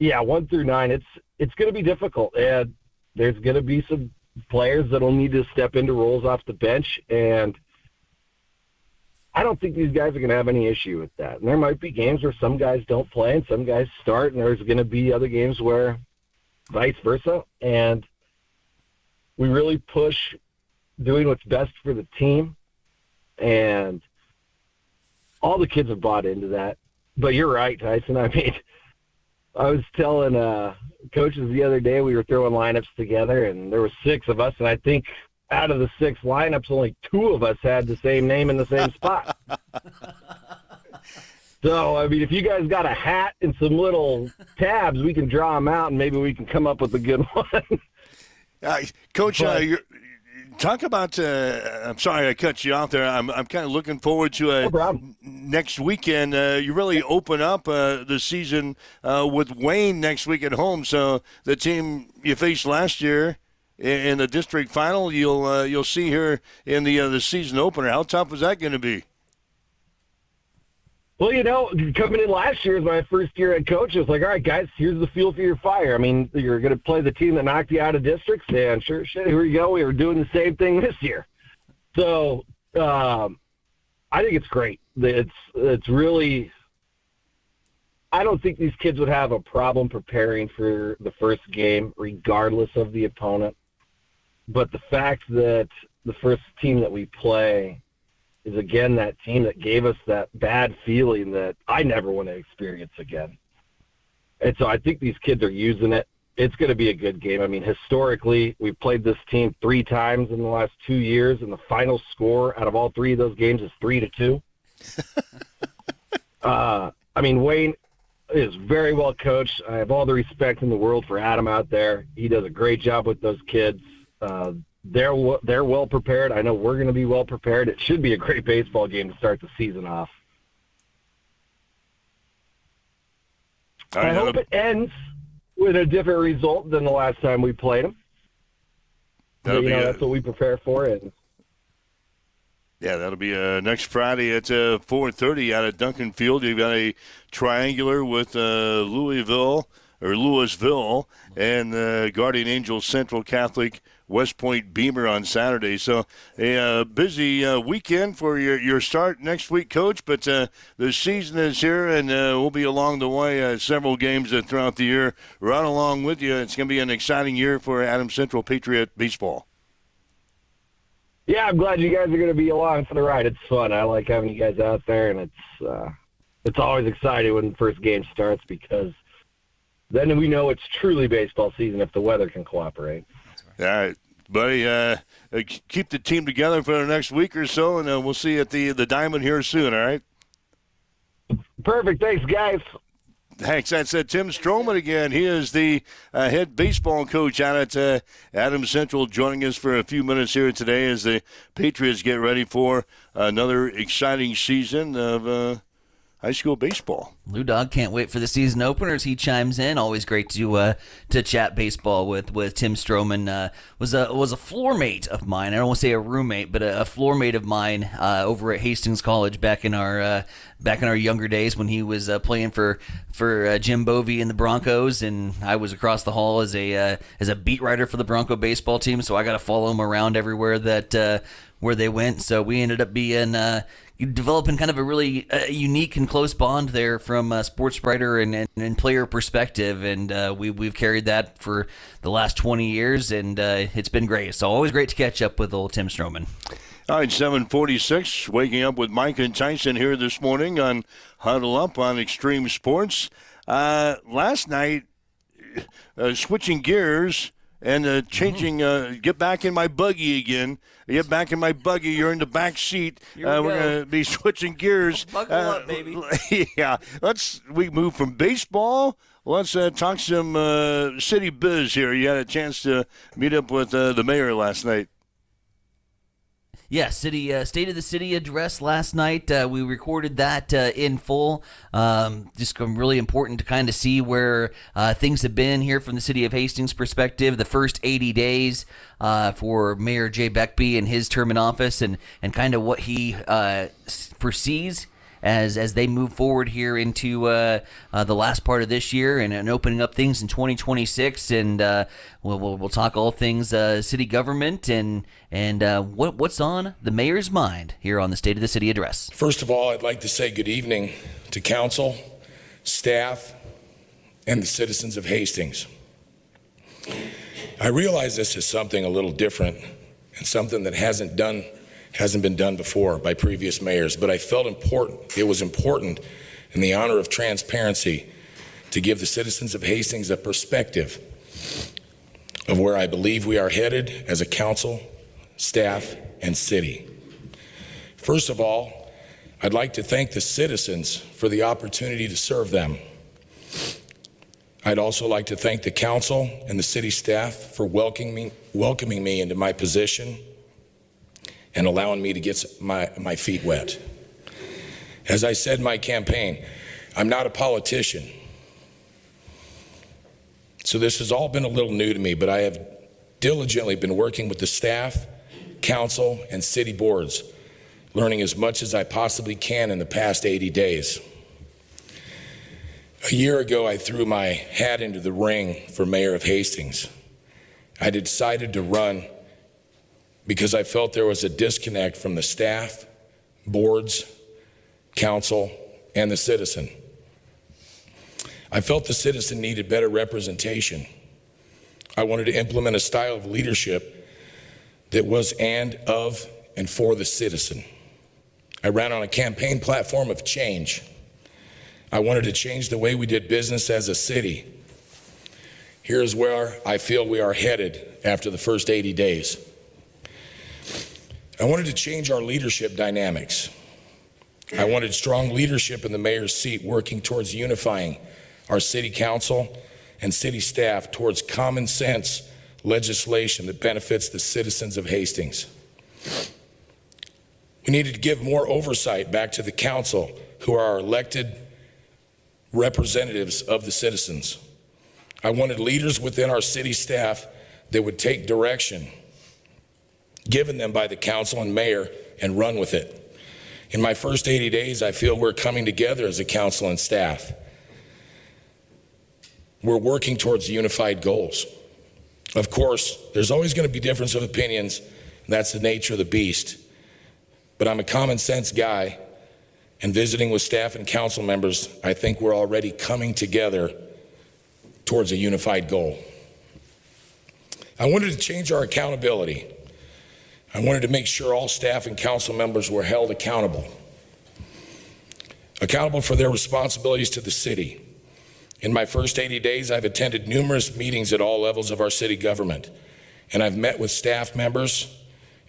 yeah, 1 through 9, it's going to be difficult, and there's going to be some players that will need to step into roles off the bench, and I don't think these guys are going to have any issue with that. And there might be games where some guys don't play and some guys start, and there's going to be other games where vice versa. And we really push doing what's best for the team, and all the kids have bought into that. But you're right, Tyson. I mean, I was telling coaches the other day we were throwing lineups together, and there were 6 of us, and I think out of the 6 lineups, only 2 of us had the same name in the same spot. So, I mean, if you guys got a hat and some little tabs, we can draw them out, and maybe we can come up with a good one. Coach, talk about I'm sorry I cut you off there. I'm kind of looking forward to next weekend. You really open up the season with Wayne next week at home. So the team you faced last year in the district final, you'll see here in the season opener. How tough is that going to be? Well, you know, coming in last year as my first year head coach, it was like, all right, guys, here's the fuel for your fire. I mean, you're going to play the team that knocked you out of districts, and sure shit, here we go. We were doing the same thing this year. So I think it's great. It's really – I don't think these kids would have a problem preparing for the first game regardless of the opponent. But the fact that the first team that we play – is, again, that team that gave us that bad feeling that I never want to experience again. And so I think these kids are using it. it's going to be a good game. I mean, historically, we've played this team 3 times in the last 2 years, and the final score out of all 3 of those games is 3-2. I mean, Wayne is very well coached. I have all the respect in the world for Adam out there. He does a great job with those kids. They're well prepared. I know we're going to be well prepared. It should be a great baseball game to start the season off. I hope it ends with a different result than the last time we played them. That's what we prepare for. And yeah, that'll be next Friday at 4:30 out at Duncan Field. You've got a triangular with Louisville and Guardian Angels Central Catholic West Point Beamer on Saturday. So a busy weekend for your start next week, Coach. But the season is here, and we'll be along the way several games throughout the year. Right along with you. It's going to be an exciting year for Adams Central Patriot baseball. Yeah, I'm glad you guys are going to be along for the ride. It's fun. I like having you guys out there, and it's always exciting when the first game starts because then we know it's truly baseball season if the weather can cooperate. All right, buddy. Keep the team together for the next week or so, and we'll see you at the Diamond here soon, all right? Perfect. Thanks, guys. Thanks. That's Tim Stroman again. He is the head baseball coach out at Adams Central, joining us for a few minutes here today as the Patriots get ready for another exciting season of high school baseball. Lou Dog can't wait for the season openers. He chimes in. Always great to chat baseball with Tim Stroman. Was a floor mate of mine. I don't want to say a roommate, but a floor mate of mine over at Hastings College back in our younger days when he was playing for Jim Bovee and the Broncos, and I was across the hall as a beat writer for the Bronco baseball team. So I got to follow him around everywhere that where they went. So we ended up being developing kind of a really unique and close bond there from a sports writer and player perspective, and we've carried that for the last 20 years, and it's been great. So always great to catch up with old Tim Stroman. All right, 7:46, waking up with Mike and Tyson here this morning on Huddle Up on Extreme Sports. Last night, switching gears and changing, get back in my buggy again. Get back in my buggy. You're in the back seat. We're going to be switching gears. Buckle up, baby. Yeah. We move from baseball. Let's talk some city biz here. You had a chance to meet up with the mayor last night. Yeah, State of the City address last night. We recorded that in full. Just really important to kind of see where things have been here from the city of Hastings' perspective. The first 80 days for Mayor Jay Beckby and his term in office, and kind of what he foresees as they move forward here into the last part of this year and opening up things in 2026. And we'll talk all things city government and what's on the mayor's mind here on the State of the City address. First of all, I'd like to say good evening to council, staff, and the citizens of Hastings. I realize this is something a little different and something that hasn't been done before by previous mayors, but I felt it was important in the honor of transparency to give the citizens of Hastings a perspective of where I believe we are headed as a council, staff, and city. First of all, I'd like to thank the citizens for the opportunity to serve them. I'd also like to thank the council and the city staff for welcoming me into my position and allowing me to get my feet wet. As I said in my campaign, I'm not a politician. So this has all been a little new to me, but I have diligently been working with the staff, council, and city boards, learning as much as I possibly can in the past 80 days. A year ago, I threw my hat into the ring for mayor of Hastings. I decided to run because I felt there was a disconnect from the staff, boards, council, and the citizen. I felt the citizen needed better representation. I wanted to implement a style of leadership that was of and for the citizen. I ran on a campaign platform of change. I wanted to change the way we did business as a city. Here's where I feel we are headed after the first 80 days. I wanted to change our leadership dynamics. I wanted strong leadership in the mayor's seat, working towards unifying our city council and city staff towards common sense legislation that benefits the citizens of Hastings. We needed to give more oversight back to the council, who are our elected representatives of the citizens. I wanted leaders within our city staff that would take direction given them by the council and mayor and run with it. In my first 80 days, I feel we're coming together as a council and staff. We're working towards unified goals. Of course, there's always going to be difference of opinions, and that's the nature of the beast. But I'm a common sense guy, and visiting with staff and council members, I think we're already coming together towards a unified goal. I wanted to change our accountability. I wanted to make sure all staff and council members were held accountable for their responsibilities to the city. In my first 80 days, I've attended numerous meetings at all levels of our city government, and I've met with staff members,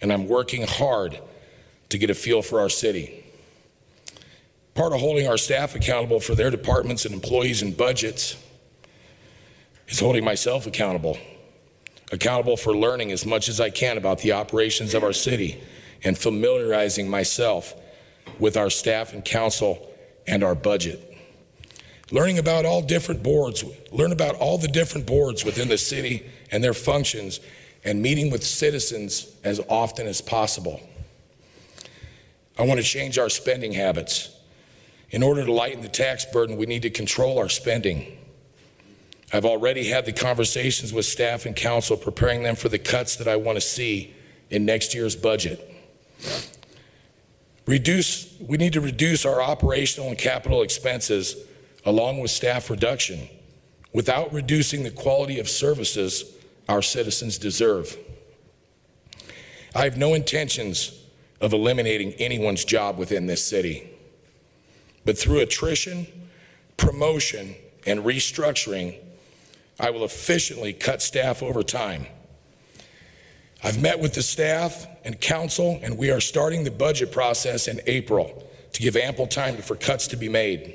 and I'm working hard to get a feel for our city. Part of holding our staff accountable for their departments and employees and budgets is holding myself accountable for learning as much as I can about the operations of our city and familiarizing myself with our staff and council and our budget. Learning about all different boards, learn about all the different boards within the city and their functions, and meeting with citizens as often as possible. I want to change our spending habits. In order to lighten the tax burden, we need to control our spending. I've already had the conversations with staff and council, preparing them for the cuts that I want to see in next year's budget. We need to reduce our operational and capital expenses along with staff reduction without reducing the quality of services our citizens deserve. I have no intentions of eliminating anyone's job within this city, but through attrition, promotion, and restructuring, I will efficiently cut staff over time. I've met with the staff and council, and we are starting the budget process in April to give ample time for cuts to be made.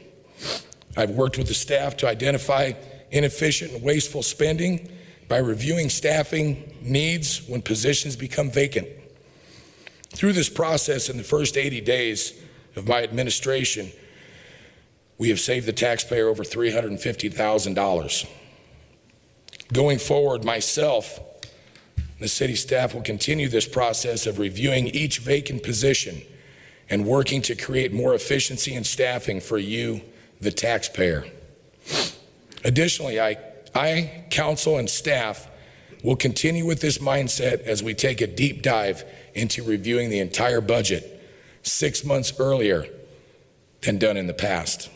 I've worked with the staff to identify inefficient and wasteful spending by reviewing staffing needs when positions become vacant. Through this process, in the first 80 days of my administration, we have saved the taxpayer over $350,000. Going forward, myself and the city staff will continue this process of reviewing each vacant position and working to create more efficiency in staffing for you, the taxpayer. Additionally, I, council, and staff will continue with this mindset as we take a deep dive into reviewing the entire budget 6 months earlier than done in the past.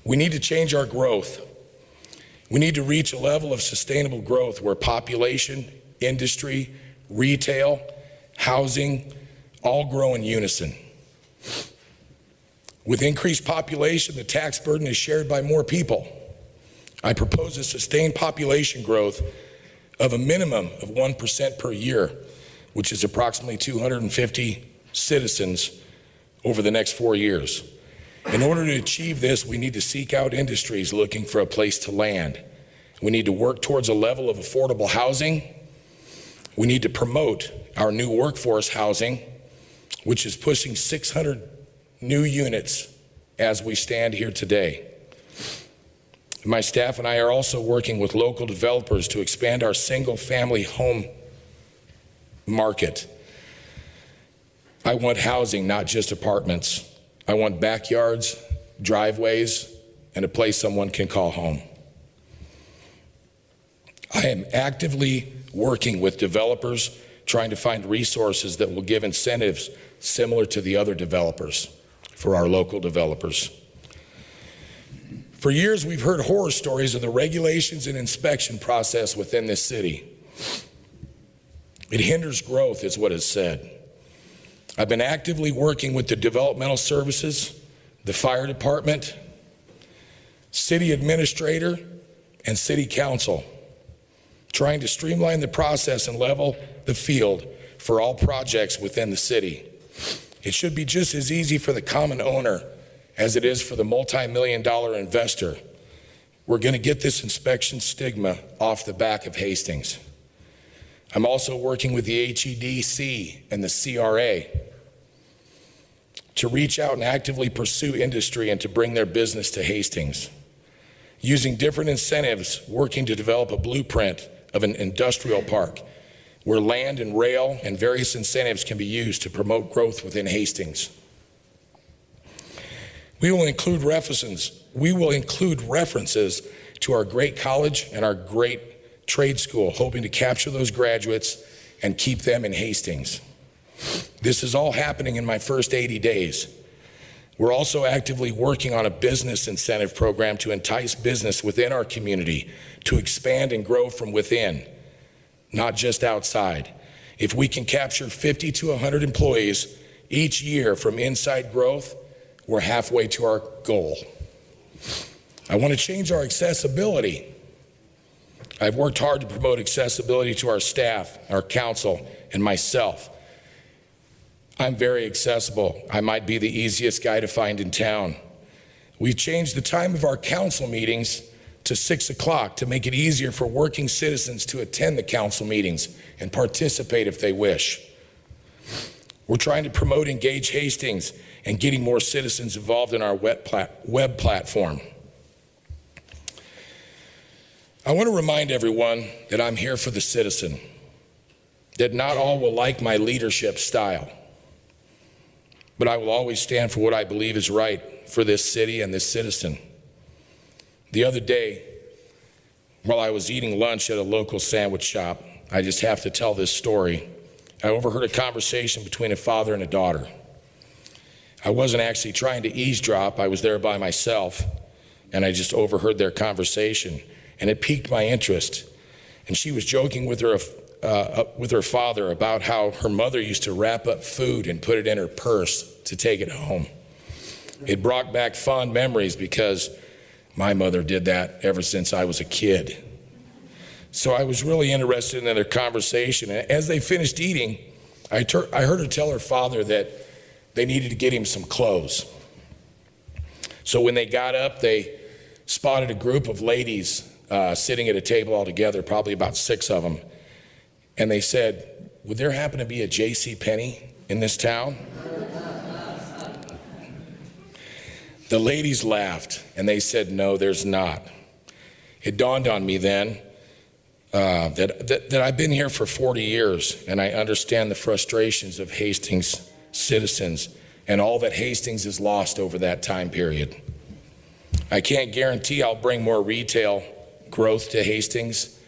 We need to change our growth. We need to reach a level of sustainable growth where population, industry, retail, housing all grow in unison. With increased population, the tax burden is shared by more people. I propose a sustained population growth of a minimum of 1% per year, which is approximately 250 citizens over the next 4 years. In order to achieve this, we need to seek out industries looking for a place to land. We need to work towards a level of affordable housing. We need to promote our new workforce housing, which is pushing 600 new units as we stand here today. My staff and I are also working with local developers to expand our single-family home market. I want housing, not just apartments. I want backyards, driveways, and a place someone can call home. I am actively working with developers, trying to find resources that will give incentives similar to the other developers for our local developers. For years, we've heard horror stories of the regulations and inspection process within this city. It hinders growth, is what is said. I've been actively working with the developmental services, the fire department, city administrator, and City Council, trying to streamline the process and level the field for all projects within the city. It should be just as easy for the common owner as it is for the multi-million-dollar investor. We're going to get this inspection stigma off the back of Hastings. I'm also working with the HEDC and the CRA to reach out and actively pursue industry and to bring their business to Hastings. Using different incentives, working to develop a blueprint of an industrial park where land and rail and various incentives can be used to promote growth within Hastings. We will include references to our great college and our great trade school, hoping to capture those graduates and keep them in Hastings. This is all happening in my first 80 days. We're also actively working on a business incentive program to entice business within our community to expand and grow from within, not just outside. If we can capture 50 to 100 employees each year from inside growth, we're halfway to our goal. I want to change our accessibility. I've worked hard to promote accessibility to our staff, our council, and myself. I'm very accessible. I might be the easiest guy to find in town. We've changed the time of our council meetings to 6 o'clock to make it easier for working citizens to attend the council meetings and participate if they wish. We're trying to promote Engage Hastings and getting more citizens involved in our web platform. I want to remind everyone that I'm here for the citizen, that not all will like my leadership style, but I will always stand for what I believe is right for this city and this citizen. The other day, while I was eating lunch at a local sandwich shop, I just have to tell this story. I overheard a conversation between a father and a daughter. I wasn't actually trying to eavesdrop. I was there by myself, and I just overheard their conversation, and it piqued my interest. And she was joking with her father about how her mother used to wrap up food and put it in her purse to take it home. It brought back fond memories because my mother did that ever since I was a kid. So I was really interested in their conversation. And as they finished eating, I heard her tell her father that they needed to get him some clothes. So when they got up, they spotted a group of ladies sitting at a table all together, probably about 6 of them. And they said, "Would there happen to be a J.C. Penney in this town?" The ladies laughed and they said, "No, there's not." It dawned on me then that I've been here for 40 years and I understand the frustrations of Hastings citizens and all that Hastings has lost over that time period. I can't guarantee I'll bring more retail growth to Hastings.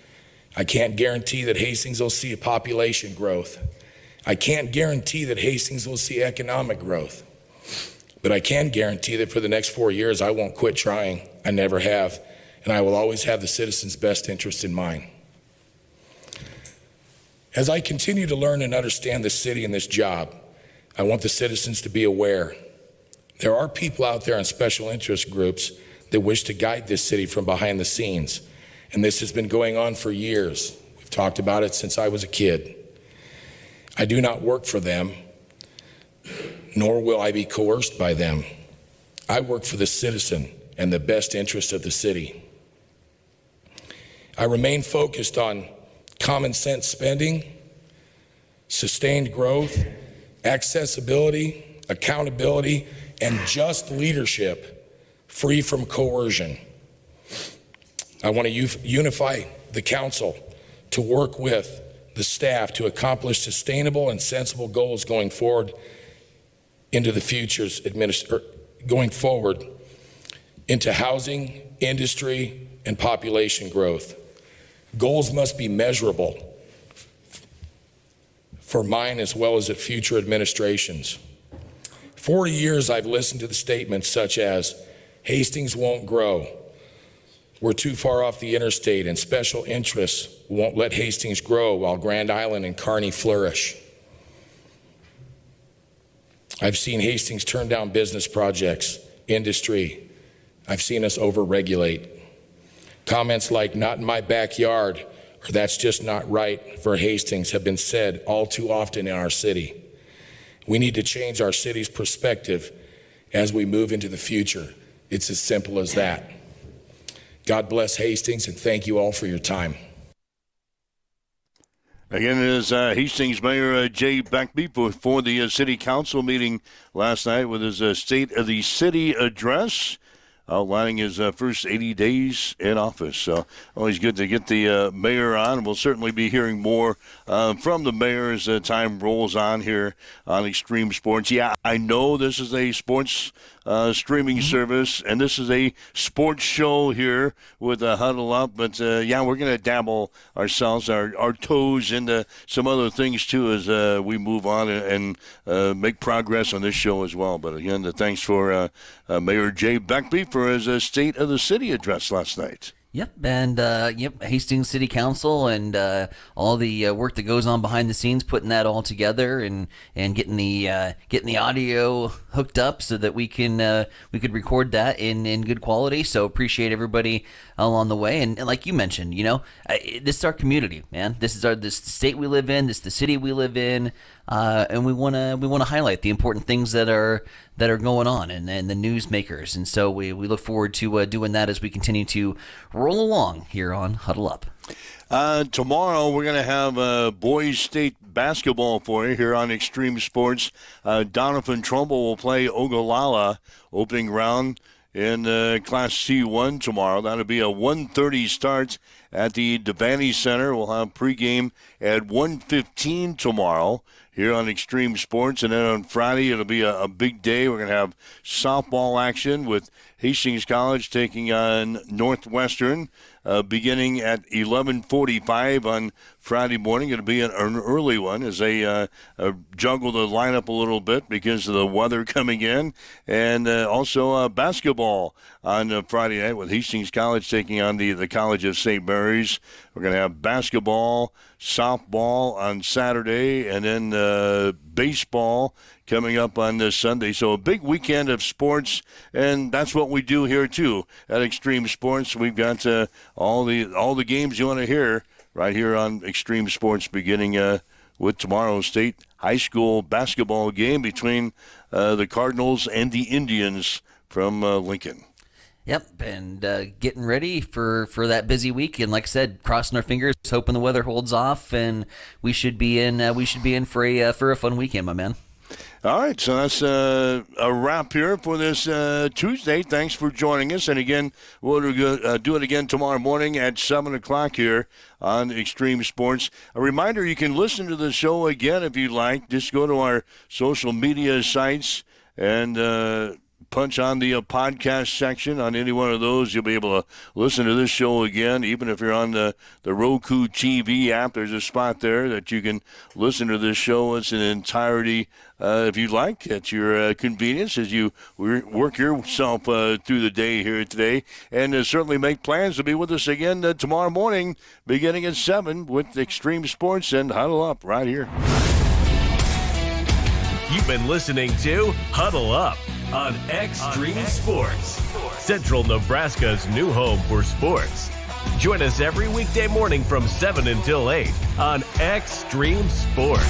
I can't guarantee that Hastings will see a population growth. I can't guarantee that Hastings will see economic growth. But I can guarantee that for the next 4 years, I won't quit trying. I never have. And I will always have the citizens' best interest in mind. As I continue to learn and understand this city and this job, I want the citizens to be aware. There are people out there in special interest groups that wish to guide this city from behind the scenes. And this has been going on for years. We've talked about it since I was a kid. I do not work for them, nor will I be coerced by them. I work for the citizen and the best interest of the city. I remain focused on common sense spending, sustained growth, accessibility, accountability, and just leadership free from coercion. I want to unify the council to work with the staff to accomplish sustainable and sensible goals going forward into the futures, going forward into housing, industry, and population growth. Goals must be measurable for mine as well as at future administrations. 40 years I've listened to the statements such as, Hastings won't grow, we're too far off the interstate, and special interests won't let Hastings grow while Grand Island and Kearney flourish. I've seen Hastings turn down business projects, industry. I've seen us overregulate. Comments like "not in my backyard" or "that's just not right" for Hastings have been said all too often in our city. We need to change our city's perspective as we move into the future. It's as simple as that. God bless Hastings, and thank you all for your time. Again, it is Hastings Mayor Jay Beckby for the city council meeting last night with his State of the City address, outlining his first 80 days in office. So always good to get the mayor on. We'll certainly be hearing more from the mayor as time rolls on here on Extreme Sports. Yeah, I know this is a sports streaming service, and this is a sports show here with Huddle Up. But, yeah, we're going to dabble ourselves, our toes into some other things, too, as we move on and make progress on this show as well. But, again, thanks for Mayor Jay Beckby for his State of the City address last night. Yep, and Hastings City Council and all the work that goes on behind the scenes, putting that all together and getting the audio hooked up so that we could record that in good quality. So appreciate everybody along the way. And like you mentioned, this is our community, man. This is the state we live in. This is the city we live in. And we want to highlight the important things that are going on and the newsmakers. And so we look forward to doing that as we continue to roll along here on Huddle Up. Tomorrow we're going to have boys state basketball for you here on Extreme Sports. Donovan Trumbull will play Ogallala opening round in Class C1 tomorrow. That'll be a 1:30 start at the Devaney Center. We'll have pregame at 1:15 tomorrow here on Extreme Sports. And then on Friday, it'll be a big day. We're going to have softball action with Hastings College taking on Northwestern beginning at 11:45 on Friday morning. It'll be an early one as they juggle the lineup a little bit because of the weather coming in. And also basketball on Friday night with Hastings College taking on the College of St. Mary's. We're going to have basketball, softball on Saturday, and then baseball coming up on this Sunday. So a big weekend of sports, and that's what we do here too at Extreme Sports. We've got all the games you want to hear right here on Extreme Sports, beginning with tomorrow's state high school basketball game between the Cardinals and the Indians from Lincoln. Yep, and getting ready for that busy week, and like I said, crossing our fingers, hoping the weather holds off, and we should be in for a fun weekend, my man. All right, so that's a wrap here for this Tuesday. Thanks for joining us, and again, we'll do it again tomorrow morning at 7 o'clock here on Extreme Sports. A reminder, you can listen to the show again if you'd like. Just go to our social media sites and punch on the podcast section on any one of those. You'll be able to listen to this show again. Even if you're on the Roku TV app, there's a spot there that you can listen to this show in its entirety if you'd like, at your convenience as you work yourself through the day here today. And certainly make plans to be with us again tomorrow morning beginning at 7 with Extreme Sports and Huddle Up right here. You've been listening to Huddle Up on Extreme Sports, Central Nebraska's new home for sports. Join us every weekday morning from 7 until 8 on Extreme Sports.